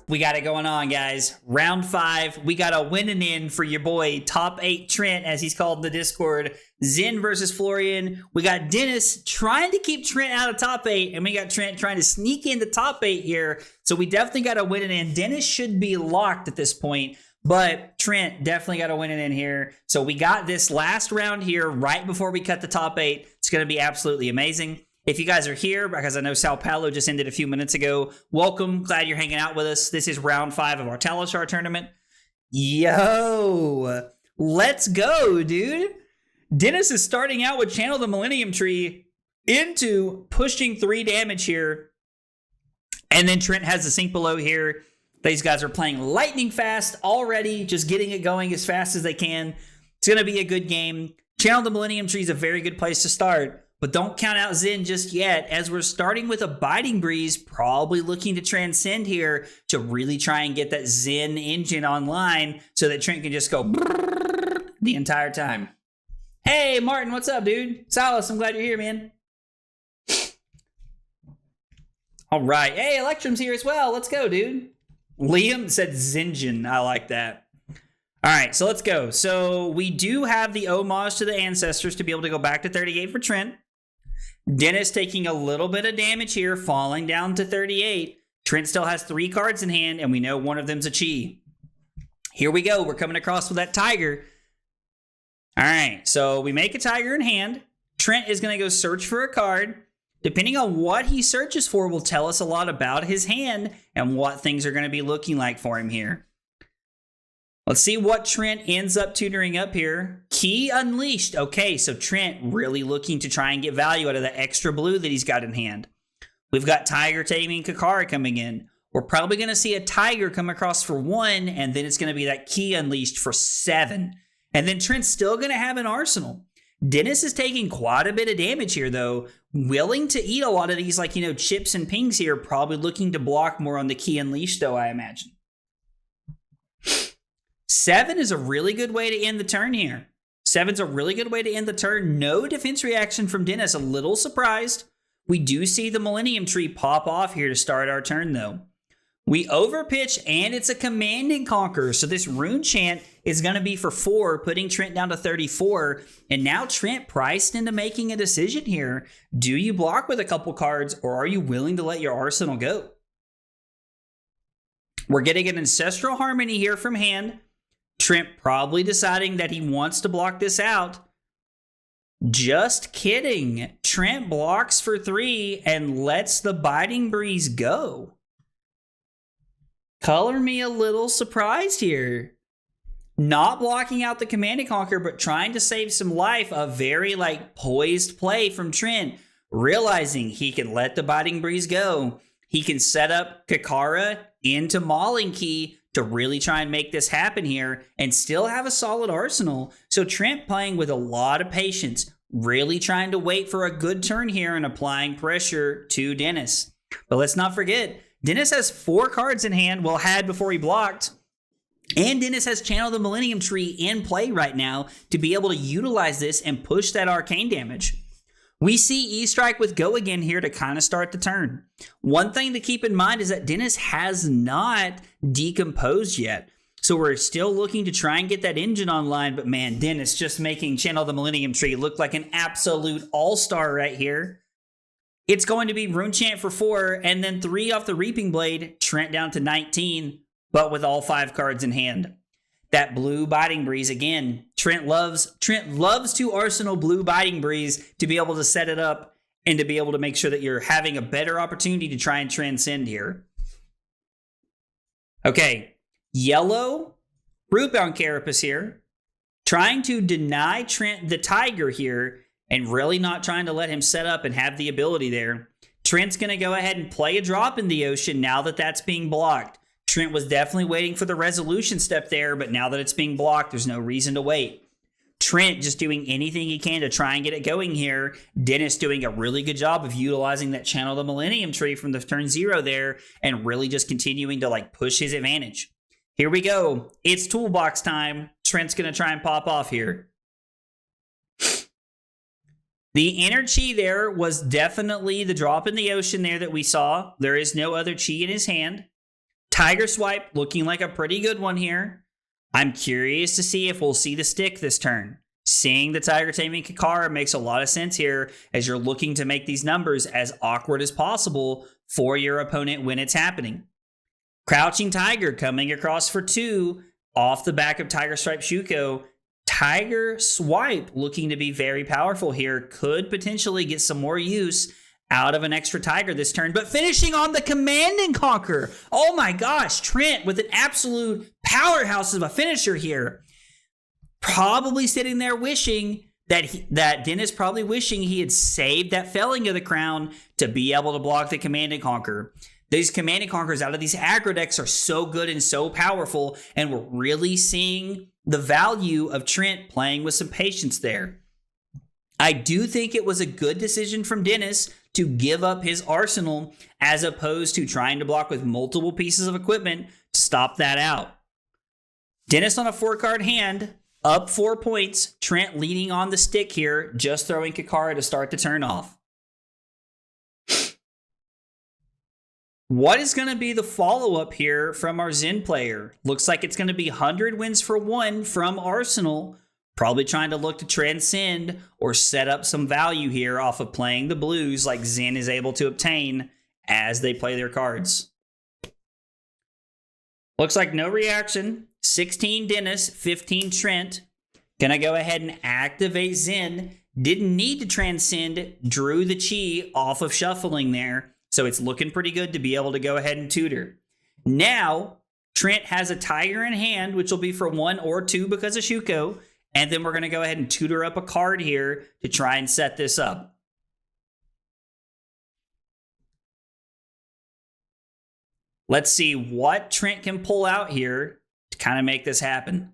We got it going on, guys. Round 5. We got a winning in for your boy, Top 8 Trent, as he's called in the Discord. Zen versus Florian. We got Dennis trying to keep Trent out of top 8, and we got Trent trying to sneak into top 8 here. So we definitely got a winning in. Dennis should be locked at this point, but Trent definitely got a winning in here. So we got this last round here right before we cut the top 8. It's going to be absolutely amazing. If you guys are here, because I know Sao Paulo just ended a few minutes ago, welcome. Glad you're hanging out with us. This is round 5 of our Talishar tournament. Yo, let's go, dude. Dennis is starting out with Channel the Millennium Tree into pushing 3 damage here. And then Trent has the sink below here. These guys are playing lightning fast already, just getting it going as fast as they can. It's going to be a good game. Channel the Millennium Tree is a very good place to start. But don't count out Zen just yet, as we're starting with a Biting Breeze, probably looking to transcend here to really try and get that Zen engine online so that Trent can just go the entire time. Hey, Martin, what's up, dude? Silas, I'm glad you're here, man. All right. Hey, Electrum's here as well. Let's go, dude. Liam said Zengen. I like that. All right, so let's go. So we do have the homage to the ancestors to be able to go back to 38 for Trent. Dennis taking a little bit of damage here, falling down to 38. Trent still has 3 cards in hand, and we know one of them's a Chi. Here we go. We're coming across with that Tiger. All right, so we make a Tiger in hand. Trent is going to go search for a card. Depending on what he searches for will tell us a lot about his hand and what things are going to be looking like for him here. Let's see what Trent ends up tutoring up here. Key Unleashed. Okay, so Trent really looking to try and get value out of the extra blue that he's got in hand. We've got Tiger Taming Kakara coming in. We're probably going to see a Tiger come across for 1, and then it's going to be that Key Unleashed for 7. And then Trent's still going to have an arsenal. Dennis is taking quite a bit of damage here, though. Willing to eat a lot of these, chips and pings here. Probably looking to block more on the Key Unleashed, though, I imagine. 7 is a really good way to end the turn here. 7's a really good way to end the turn. No defense reaction from Dennis. A little surprised. We do see the Millennium Tree pop off here to start our turn, though. We overpitch, and it's a Command and Conquer. So this Rune Chant is going to be for 4, putting Trent down to 34. And now Trent priced into making a decision here. Do you block with a couple cards, or are you willing to let your arsenal go? We're getting an Ancestral Harmony here from hand. Trent probably deciding that he wants to block this out. Just kidding. Trent blocks for 3 and lets the Biting Breeze go. Color me a little surprised here. Not blocking out the Command and Conquer, but trying to save some life. A very poised play from Trent. Realizing he can let the Biting Breeze go. He can set up Kakara into Mauling Key to really try and make this happen here and still have a solid arsenal. So Trent playing with a lot of patience, really trying to wait for a good turn here and applying pressure to Dennis. But let's not forget, Dennis has 4 cards in hand, had before he blocked. And Dennis has Channel the Millennium Tree in play right now to be able to utilize this and push that arcane damage. We see E-Strike with Go again here to kind of start the turn. One thing to keep in mind is that Dennis has not decomposed yet. So we're still looking to try and get that engine online. But man, Dennis just making Channel the Millennium Tree look like an absolute all-star right here. It's going to be Rune Chant for 4 and then 3 off the Reaping Blade. Trent down to 19, but with all 5 cards in hand. That blue Biting Breeze again. Trent loves to arsenal blue Biting Breeze to be able to set it up and to be able to make sure that you're having a better opportunity to try and transcend here. Okay, yellow Rootbound Carapace here, trying to deny Trent the Tiger here and really not trying to let him set up and have the ability there. Trent's going to go ahead and play a drop in the ocean now that that's being blocked. Trent was definitely waiting for the resolution step there, but now that it's being blocked, there's no reason to wait. Trent just doing anything he can to try and get it going here. Dennis doing a really good job of utilizing that Channel the Millennium Tree from the turn 0 there and really just continuing to push his advantage. Here we go. It's toolbox time. Trent's going to try and pop off here. The energy there was definitely the drop in the ocean there that we saw. There is no other chi in his hand. Tiger Swipe looking like a pretty good one here. I'm curious to see if we'll see the stick this turn. Seeing the Tiger taming Kakara makes a lot of sense here as you're looking to make these numbers as awkward as possible for your opponent when it's happening. Crouching Tiger coming across for 2 off the back of Tiger Stripe Shuko. Tiger Swipe looking to be very powerful here. Could potentially get some more use out of an extra Tiger this turn, but finishing on the Command and Conquer. Oh my gosh, Trent with an absolute powerhouse of a finisher here. Probably sitting there wishing that Dennis probably wishing he had saved that felling of the crown to be able to block the Command and Conquer. These Command and Conquers out of these aggro decks are so good and so powerful, and we're really seeing the value of Trent playing with some patience there. I do think it was a good decision from Dennis to give up his arsenal as opposed to trying to block with multiple pieces of equipment to stop that out. Dennis on a 4-card hand, up 4 points. Trent leaning on the stick here, just throwing Kakara to start the turn off. What is going to be the follow-up here from our Zen player? Looks like it's going to be 100 wins for 1 from Arsenal. Probably trying to look to transcend or set up some value here off of playing the blues like Zen is able to obtain as they play their cards. Looks like no reaction. 16 Dennis, 15 Trent. Gonna go ahead and activate Zen. Didn't need to transcend. Drew the chi off of shuffling there. So it's looking pretty good to be able to go ahead and tutor. Now, Trent has a Tiger in hand, which will be for 1 or 2 because of Shuko. And then we're going to go ahead and tutor up a card here to try and set this up. Let's see what Trent can pull out here to kind of make this happen.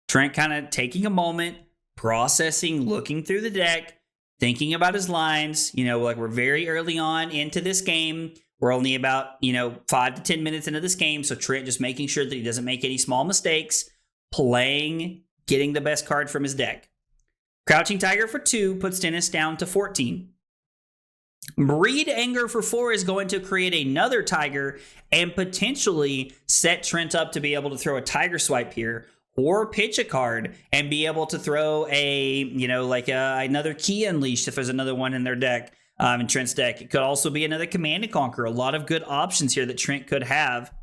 Trent kind of taking a moment, processing, looking through the deck, thinking about his lines. You know, like we're very early on into this game. We're only about, 5 to 10 minutes into this game. So Trent just making sure that he doesn't make any small mistakes. Playing, getting the best card from his deck. Crouching Tiger for 2 puts Dennis down to 14. Breed Anger for 4 is going to create another Tiger and potentially set Trent up to be able to throw a Tiger Swipe here or pitch a card and be able to throw another Key Unleashed if there's another one in their deck, in Trent's deck. It could also be another Command and Conquer. A lot of good options here that Trent could have.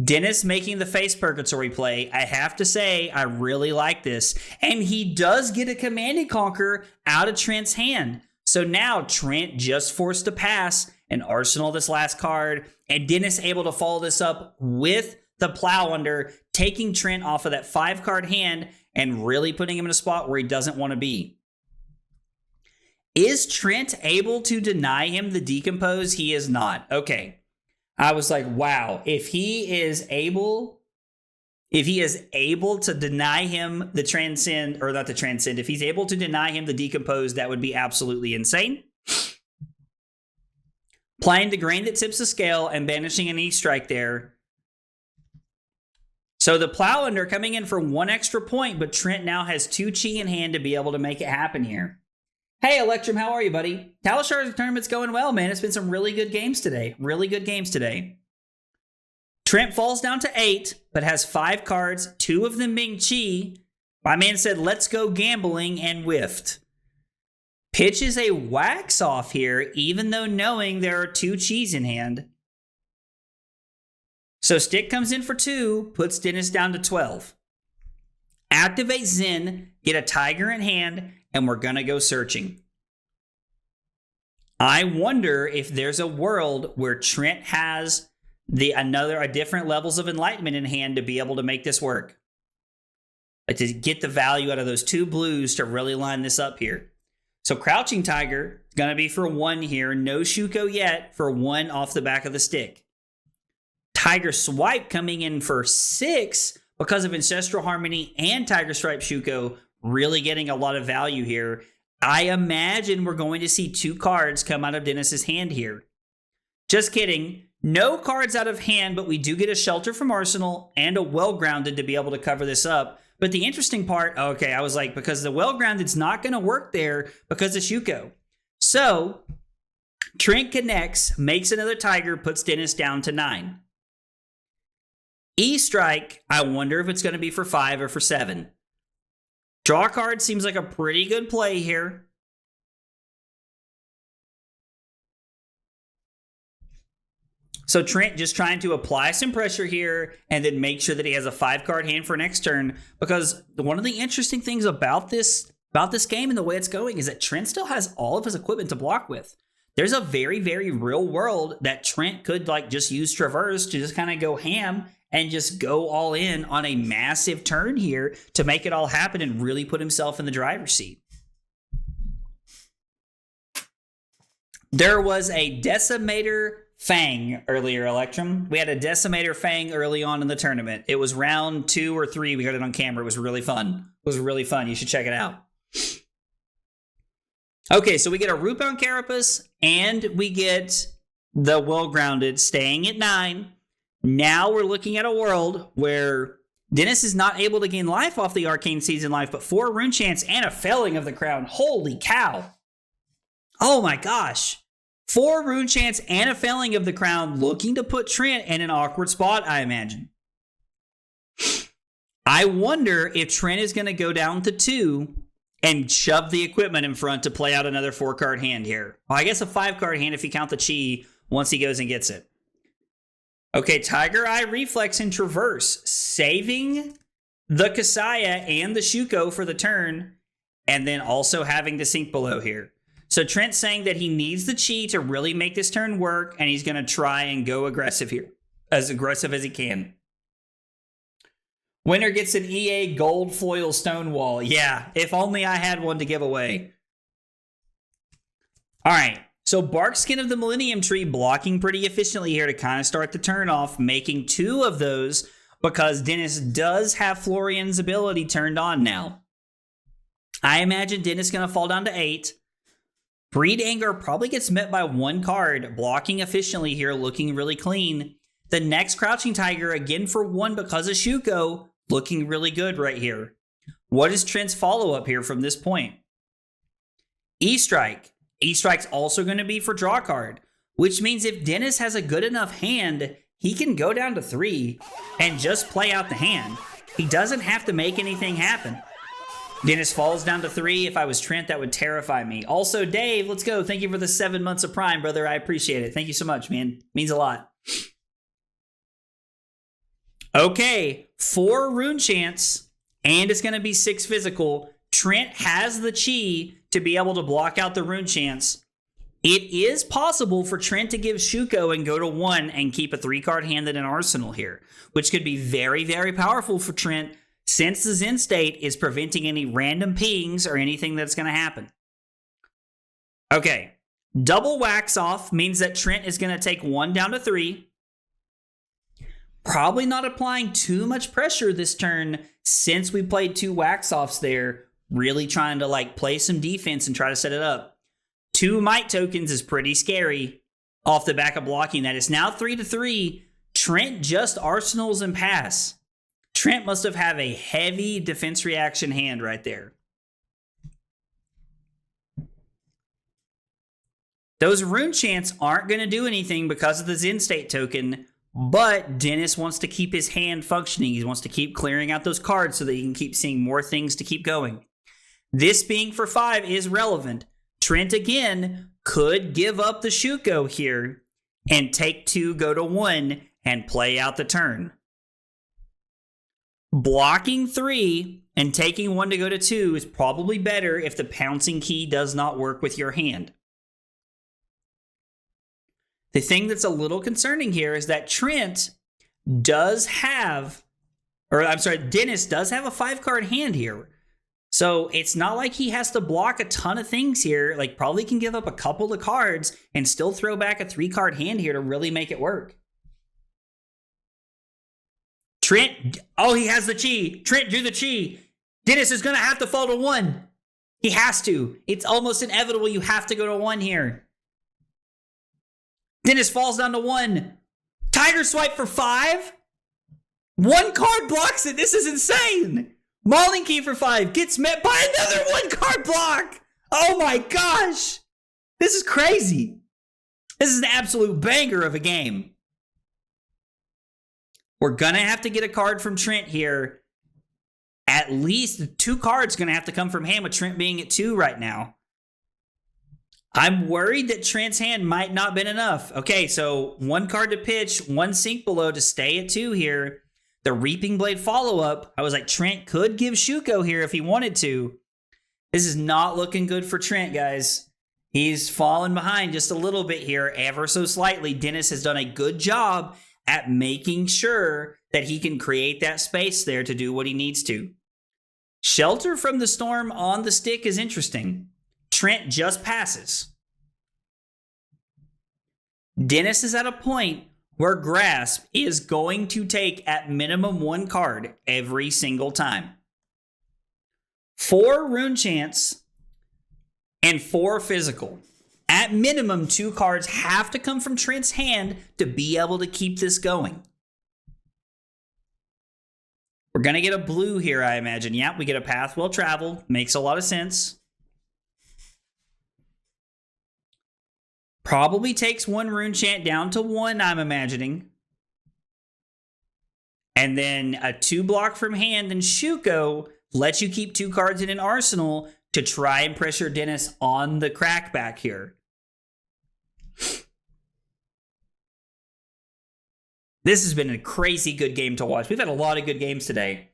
Dennis making the face purgatory play. I have to say, I really like this. And he does get a Command and Conquer out of Trent's hand. So now Trent just forced to pass and arsenal this last card. And Dennis able to follow this up with the Plow Under, taking Trent off of that 5-card hand and really putting him in a spot where he doesn't want to be. Is Trent able to deny him the Decompose? He is not. Okay. I was like, wow, if he is able to deny him the transcend, or not the transcend, if he's able to deny him the Decompose, that would be absolutely insane. Playing the Grain that tips the scale and banishing an E-Strike there. So the Plow Under coming in for 1 extra point, but Trent now has 2 chi in hand to be able to make it happen here. Hey, Electrum, how are you, buddy? Talishar's tournament's going well, man. It's been some really good games today. Trent falls down to 8, but has 5 cards, 2 of them being chi. My man said, let's go gambling, and whiffed. Pitches a Wax Off here, even though knowing there are 2 chis in hand. So Stick comes in for 2, puts Dennis down to 12. Activate Zen, get a Tiger in hand, and we're going to go searching. I wonder if there's a world where Trent has a different levels of Enlightenment in hand to be able to make this work. Like to get the value out of those 2 blues to really line this up here. So Crouching Tiger is going to be for 1 here. No Shuko yet for 1 off the back of the stick. Tiger Swipe coming in for 6 because of Ancestral Harmony and Tiger Stripe Shuko. Really getting a lot of value here. I imagine we're going to see 2 cards come out of Dennis's hand here. Just kidding. No cards out of hand, but we do get a Shelter from Arsenal and a Well-Grounded to be able to cover this up. But the interesting part, okay, I was like, because the Well-Grounded's not going to work there because of Shuko. So Trent connects, makes another tiger, puts Dennis down to 9. E-strike, I wonder if it's going to be for 5 or for 7. Draw card seems like a pretty good play here. So Trent just trying to apply some pressure here and then make sure that he has a 5-card hand for next turn. Because one of the interesting things about this game and the way it's going is that Trent still has all of his equipment to block with. There's a very, very real world that Trent could like just use Traverse to just kind of go ham and just go all in on a massive turn here to make it all happen and really put himself in the driver's seat. There was a Decimator Fang earlier, Electrum. We had a Decimator Fang early on in the tournament. It was round 2 or 3. We got it on camera. It was really fun. You should check it out. Okay, so we get a Rootbound Carapace, and we get the Well-Grounded staying at 9. Now we're looking at a world where Dennis is not able to gain life off the Arcane Season life, but 4 Rune Chants and a Felling of the Crown. Holy cow. Oh my gosh. 4 Rune Chants and a Felling of the Crown, looking to put Trent in an awkward spot, I imagine. I wonder if Trent is going to go down to 2 and shove the equipment in front to play out another 4-card hand here. Well, I guess a 5-card hand if you count the Chi once he goes and gets it. Okay, Tiger Eye, Reflex, and Traverse, saving the Kasaya and the Shuko for the turn, and then also having to sink below here. So Trent's saying that he needs the Chi to really make this turn work, and he's going to try and go aggressive here. As aggressive as he can. Winner gets an EA Gold Foil Stonewall. Yeah, if only I had one to give away. All right, so Barkskin of the Millennium Tree blocking pretty efficiently here to kind of start the turn off, making 2 of those because Dennis does have Florian's ability turned on now. I imagine Dennis is going to fall down to 8. Breed Anger probably gets met by 1 card, blocking efficiently here, looking really clean. The next Crouching Tiger, again for 1 because of Shuko, looking really good right here. What is Trent's follow-up here from this point? E-Strike. E-Strike's also going to be for draw card, which means if Dennis has a good enough hand, he can go down to 3 and just play out the hand. He doesn't have to make anything happen. Dennis falls down to 3. If I was Trent, that would terrify me. Also, Dave, let's go. Thank you for the 7 months of Prime, brother. I appreciate it. Thank you so much, man. Means a lot. Okay, 4 Rune Chants, and it's going to be 6 physical. Trent has the Chi to be able to block out the Rune Chants. It is possible for Trent to give Shuko and go to 1 and keep a 3-card hand in an arsenal here, which could be very, very powerful for Trent since the Zen state is preventing any random pings or anything that's going to happen. Okay, double Wax Off means that Trent is going to take 1 down to 3. Probably not applying too much pressure this turn since we played 2 Wax Offs there, really trying to like play some defense and try to set it up. 2 Might Tokens is pretty scary off the back of blocking that. It's now 3 to 3. Trent just arsenals and pass. Trent must have a heavy defense reaction hand right there. Those Rune Chants aren't going to do anything because of the Zen State token, but Dennis wants to keep his hand functioning. He wants to keep clearing out those cards so that he can keep seeing more things to keep going. This being for 5 is relevant. Trent, again, could give up the Shuko here and take 2, go to 1, and play out the turn. Blocking 3 and taking 1 to go to 2 is probably better if the pouncing key does not work with your hand. The thing that's a little concerning here is that Dennis does have a 5-card hand here. So it's not like he has to block a ton of things here. Like probably can give up a couple of cards and still throw back a 3-card hand here to really make it work. Trent, he has the Chi. Trent drew the Chi. Dennis is going to have to fall to 1. He has to. It's almost inevitable you have to go to 1 here. Dennis falls down to 1. Tiger Swipe for 5? 1 card blocks it. This is insane. Mauling Key for 5 gets met by another 1-card block. Oh my gosh. This is crazy. This is an absolute banger of a game. We're going to have to get a card from Trent here. At least 2 cards going to have to come from hand, with Trent being at 2 right now. I'm worried that Trent's hand might not have been enough. Okay, so 1 card to pitch, 1 sink below to stay at 2 here. The Reaping Blade follow-up. I was like, Trent could give Shuko here if he wanted to. This is not looking good for Trent, guys. He's fallen behind just a little bit here, ever so slightly. Dennis has done a good job at making sure that he can create that space there to do what he needs to. Shelter from the Storm on the stick is interesting. Trent just passes. Dennis is at a point where Grasp is going to take at minimum 1 card every single time. 4 Rune Chance and 4 Physical. At minimum, 2 cards have to come from Trent's hand to be able to keep this going. We're going to get a blue here, I imagine. Yep, we get a Path Well Traveled. Makes a lot of sense. Probably takes 1 Rune Chant down to 1, I'm imagining. And then a 2 block from hand, and Shuko lets you keep 2 cards in an arsenal to try and pressure Dennis on the crackback here. This has been a crazy good game to watch. We've had a lot of good games today.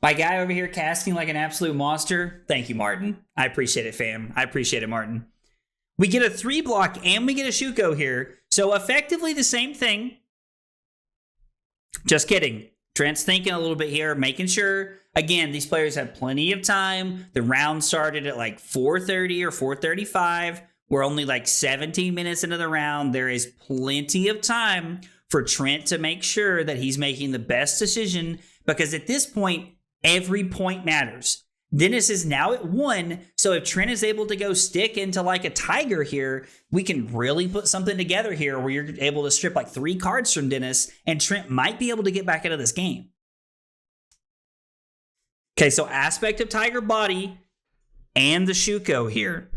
My guy over here casting like an absolute monster. Thank you, Martin. I appreciate it, fam. I appreciate it, Martin. We get a 3 block and we get a Shuko here. So effectively the same thing. Just kidding. Trent's thinking a little bit here, making sure, again, these players have plenty of time. The round started at like 4:30 or 4:35. We're only like 17 minutes into the round. There is plenty of time for Trent to make sure that he's making the best decision, because at this point, every point matters. Dennis is now at 1, so if Trent is able to go stick into like a tiger here, we can really put something together here where you're able to strip like 3 cards from Dennis, and Trent might be able to get back out of this game. Okay, so aspect of Tiger Body and the Shuko here.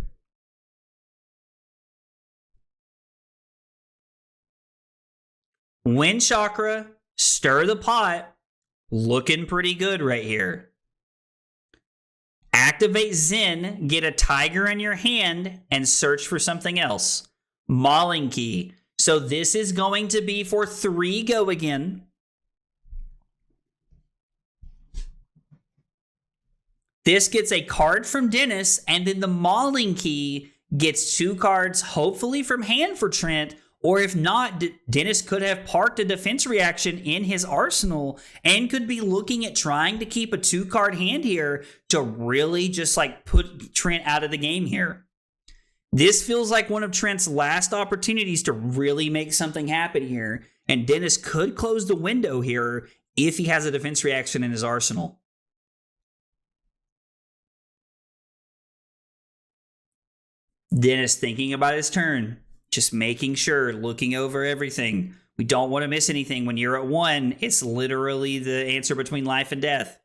Wind Chakra, Stir the Pot, looking pretty good right here. Activate Zen, get a tiger in your hand, and search for something else. Mauling Key. So this is going to be for 3 go again. This gets a card from Dennis, and then the Mauling Key gets 2 cards, hopefully from hand for Trent. Or if not, Dennis could have parked a defense reaction in his arsenal and could be looking at trying to keep a 2-card hand here to really just like put Trent out of the game here. This feels like one of Trent's last opportunities to really make something happen here. And Dennis could close the window here if he has a defense reaction in his arsenal. Dennis thinking about his turn. Just making sure, looking over everything. We don't want to miss anything. When you're at 1, it's literally the answer between life and death.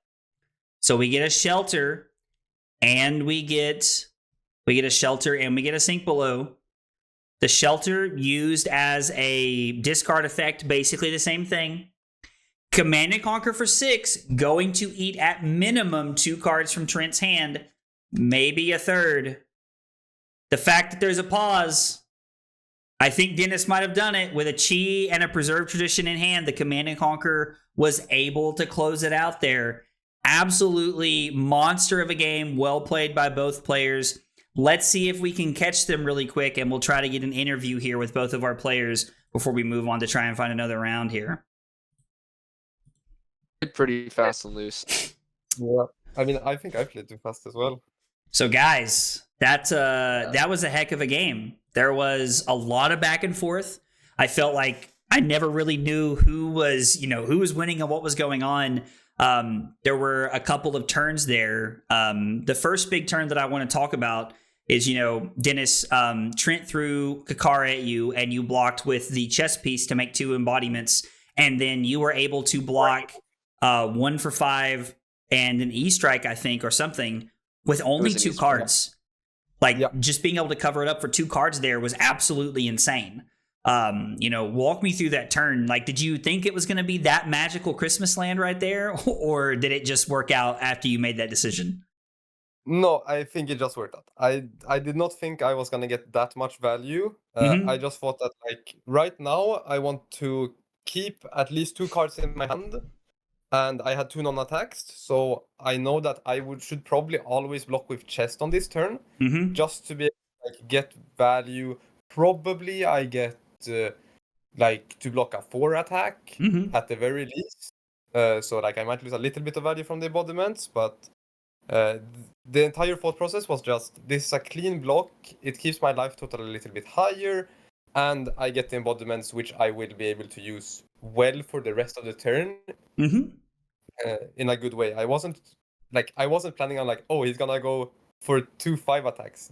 So we get a shelter, and we get a shelter, and we get a sink below. The shelter used as a discard effect, basically the same thing. Command and Conquer for 6, going to eat at minimum 2 cards from Trent's hand, maybe a 3rd. The fact that there's a pause, I think Dennis might have done it with a Chi and a Preserved Tradition in hand. The Command and Conquer was able to close it out there. Absolutely monster of a game. Well played by both players. Let's see if we can catch them really quick, and we'll try to get an interview here with both of our players before we move on to try and find another round here. Pretty fast and loose. Yeah, I mean, I think I played too fast as well. So guys, that was a heck of a game. There was a lot of back and forth. I felt like I never really knew who was winning and what was going on. There were a couple of turns there. The first big turn that I want to talk about is, Dennis, Trent threw Kakara at you, and you blocked with the chess piece to make 2 embodiments. And then you were able to block 1 for 5 and an E-strike, I think, or something, with only 2 cards. Just being able to cover it up for 2 cards there was absolutely insane. Walk me through that turn. Like, did you think it was going to be that magical Christmas land right there, or did it just work out after you made that decision? No, I think it just worked out. I did not think I was gonna get that much value. Mm-hmm. I just thought that like right now I want to keep at least 2 cards in my hand, and I had 2 non-attacks, so I know that I should probably always block with chest on this turn, Mm-hmm. just to be able to, like, get value. Probably I get like to block a 4 attack Mm-hmm. at the very least. So like I might lose a little bit of value from the embodiments, but the entire thought process was just, this is a clean block, it keeps my life total a little bit higher, and I get the embodiments which I will be able to use well for the rest of the turn Mm-hmm. in a good way. I wasn't planning on like, oh, he's gonna go for 2/5 attacks.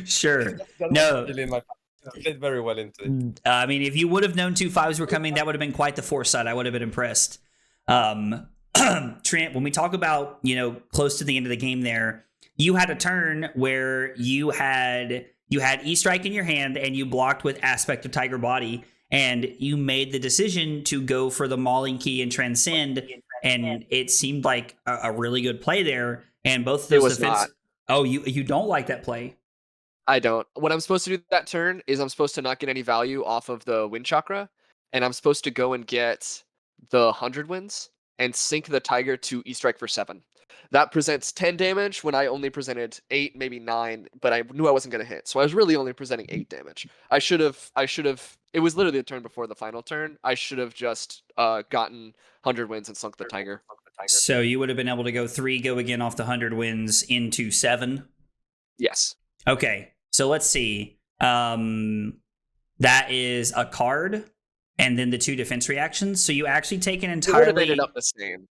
Sure. That No. wasn't really in my plan. It played very well into it. I mean, if you would have known 2/5s were coming, that would have been quite the foresight. I would have been impressed. Trent, when we talk about, close to the end of the game there, you had a turn where you had E-Strike in your hand and you blocked with Aspect of Tiger Body, and you made the decision to go for the Mauling Key and Transcend, and it seemed like a really good play there. And both of those It was not. Oh, you don't like that play? I don't. What I'm supposed to do that turn is I'm supposed to not get any value off of the Wind Chakra, and I'm supposed to go and get the 100 Winds and sink the Tiger to E-Strike for 7. That presents 10 damage when I only presented 8, maybe 9, but I knew I wasn't going to hit. So I was really only presenting 8 damage. I should have, it was literally the turn before the final turn. I should have just gotten 100 Winds and sunk the Tiger. So you would have been able to go 3, go again off the 100 Winds into 7? Yes. Okay, so let's see. That is a card, and then the 2 defense reactions. So you actually take an It would have entirely. ended up the same.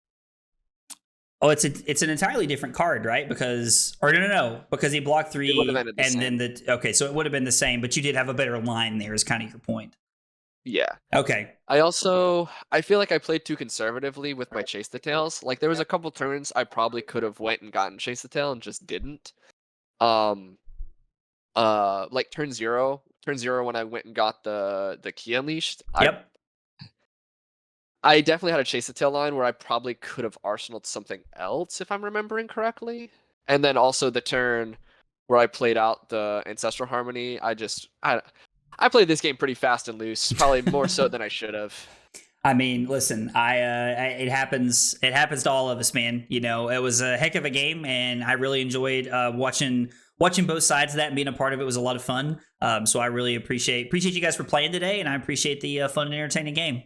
Oh, it's an entirely different card, right? Because no, because he blocked 3, It would have ended the and same. then okay, so it would have been the same, but you did have a better line there. Is kind of your point. Yeah. Okay. I feel like I played too conservatively with my Chase the Tails. Like there was a couple turns I probably could have went and gotten Chase the Tail and just didn't. Like turn 0 when I went and got the Key Unleashed. Yep. I definitely had a Chase the Tail line where I probably could have arsenaled something else if I'm remembering correctly. And then also the turn where I played out the Ancestral Harmony. I played this game pretty fast and loose, probably more so than I should have. I mean, listen, it happens to all of us, man. It was a heck of a game, and I really enjoyed watching both sides of that and being a part of it was a lot of fun. So I really appreciate you guys for playing today, and I appreciate the fun and entertaining game.